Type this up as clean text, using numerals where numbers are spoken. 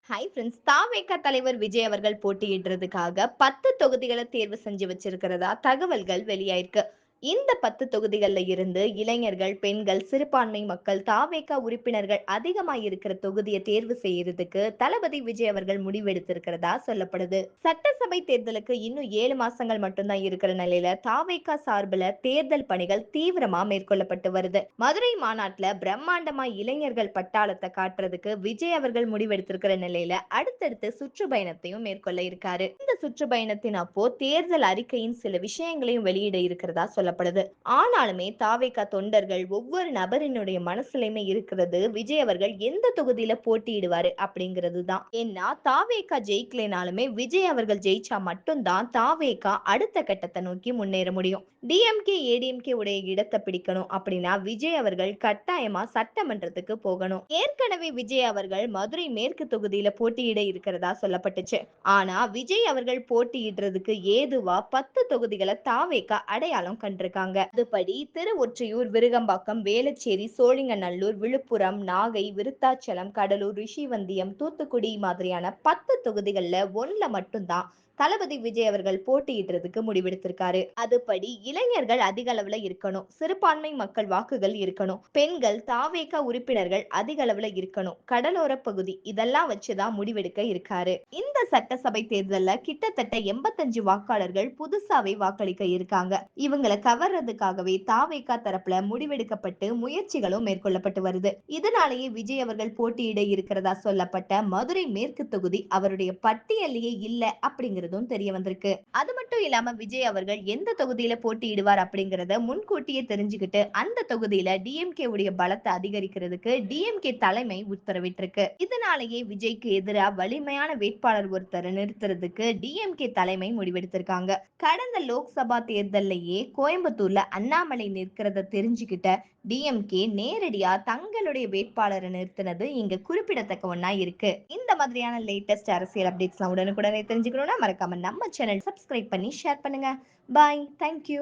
Hi friends. தாவேகா தலைவர் விஜய் அவர்கள் போட்டியிடுறதுக்காக 10 தொகுதிகளை தேர்வு செஞ்சு வச்சிருக்கிறதா தகவல்கள் வெளியாயிருக்கு. இந்த 10 தொகுதிகள்ல இருந்து இளைஞர்கள், பெண்கள், சிறுபான்மை மக்கள், தாவேகா உறுப்பினர்கள் அதிகமா இருக்கிற தொகுதியை தேர்வு செய்யறதுக்கு தளபதி விஜய் அவர்கள் முடிவெடுத்திருக்கிறதா சொல்லப்படுது. சட்டசபை தேர்தலுக்கு இன்னும் 7 மாசங்கள் மட்டும்தான் இருக்கிற நிலையில தாவேகா சார்பில் தேர்தல் பணிகள் தீவிரமா மேற்கொள்ளப்பட்டு வருது. மதுரை மாநாட்டுல பிரம்மாண்டமா இளைஞர்கள் பட்டாளத்தை காட்டுறதுக்கு விஜய் அவர்கள் முடிவெடுத்திருக்கிற நிலையில அடுத்தடுத்து சுற்றுப்பயணத்தையும் மேற்கொள்ள இருக்காரு. இந்த சுற்றுப்பயணத்தின் அப்போ தேர்தல் அறிக்கையின் சில விஷயங்களையும் வெளியிட இருக்கிறதா சொல்லப்படுது. ஆனாலுமே தாவேகா தொண்டர்கள் ஒவ்வொரு நபரினுடைய மனசுலயுமே இருக்கிறது விஜய் அவர்கள் எந்த தொகுதியில போட்டியிடுவாரு அப்படிங்கிறது தான். ஏன்னா தாவேகா ஜெயிக்கலைனாலுமே விஜய் அவர்கள் ஜெயிச்சா மட்டும்தான் தாவேகா அடுத்த கட்டத்தை நோக்கி முன்னேற முடியும். டிஎம்கே ஏடிஎம்கே உடைய இடத்தை பிடிக்கணும் அப்படின்னா விஜய் அவர்கள் கட்டாயமா சட்டமன்றத்துக்கு போகணும். ஏற்கனவே விஜய் அவர்கள் மதுரை மேற்கு தொகுதியில போட்டியிட இருக்கிறதா சொல்லப்பட்டுச்சு. ஆனா விஜய் அவர்கள் போட்டியிடுறதுக்கு ஏதுவா 10 தொகுதிகளை தாவேகா அடையாளம் கண்டிருக்காங்க. அதுபடி திருவொற்றியூர், விருகம்பாக்கம், வேளச்சேரி, சோழிங்கநல்லூர், விழுப்புரம், நாகை, விருத்தாச்சலம், கடலூர், ரிஷிவந்தியம், தூத்துக்குடி மாதிரியான 10 தொகுதிகள்ல ஒண்ணுல மட்டும்தான் தளபதி விஜய் அவர்கள் போட்டியிடுறதுக்கு முடிவெடுத்திருக்காரு. அதுபடி இளைஞர்கள் அதிக அளவுல இருக்கணும், சிறுபான்மை மக்கள் வாக்குகள் இருக்கணும், பெண்கள், தாவேகா உறுப்பினர்கள் அதிக அளவுல இருக்கணும், கடலோர பகுதி இதெல்லாம் வச்சுதான் முடிவெடுக்க இருக்காரு. இந்த சட்டசபை தேர்தல்ல கிட்டத்தட்ட 85 வாக்காளர்கள் புதுசாவே வாக்களிக்க இருக்காங்க. இவங்களை கவர்றதுக்காகவே தாவேகா தரப்புல முடிவெடுக்கப்பட்டு முயற்சிகளும் மேற்கொள்ளப்பட்டு வருது. இதனாலேயே விஜய் அவர்கள் போட்டியிட இருக்கிறதா சொல்லப்பட்ட மதுரை மேற்கு தொகுதி அவருடைய பட்டியலிலேயே இல்ல அப்படிங்கிறதும் தெரிய வந்திருக்கு. அது மட்டும் இல்லாம விஜய் அவர்கள் எந்த தொகுதியில போட்டியிடுவார் அப்படிங்கறத முன்கூட்டியே தெரிஞ்சுக்கிட்டு அந்த தொகுதியில டிஎம்கே உடைய பலத்தை அதிகரிக்கிறதுக்கு டிஎம்கே தலைமை உத்தரவிட்டிருக்கு. இதனாலேயே விஜய்க்கு எதிரா வலிமையான வேட்பாளர் ஒருத்தரை நிறுத்துறதுக்கு டிஎம்கே தலைமை முடிவெடுத்திருக்காங்க. கடந்த லோக்சபா தேர்தல்லையே கோயம்புத்தூர்ல அண்ணாமலை நிற்கிறத தெரிஞ்சுக்கிட்ட டிஎம்கே நேரடியா தங்களுடைய வேட்பாளரை நிறுத்தினது இங்க குறிப்பிடத்தக்க ஒண்ணா இருக்கு. இந்த மாதிரியான லேட்டஸ்ட் அரசியல் அப்டேட்ஸ்லாம் உடனுக்குடனே தெரிஞ்சுக்கணும்னா மறக்காம நம்ம சேனல் சப்ஸ்கிரைப் பண்ணி ஷேர் பண்ணுங்க. பாய். தேங்க்யூ.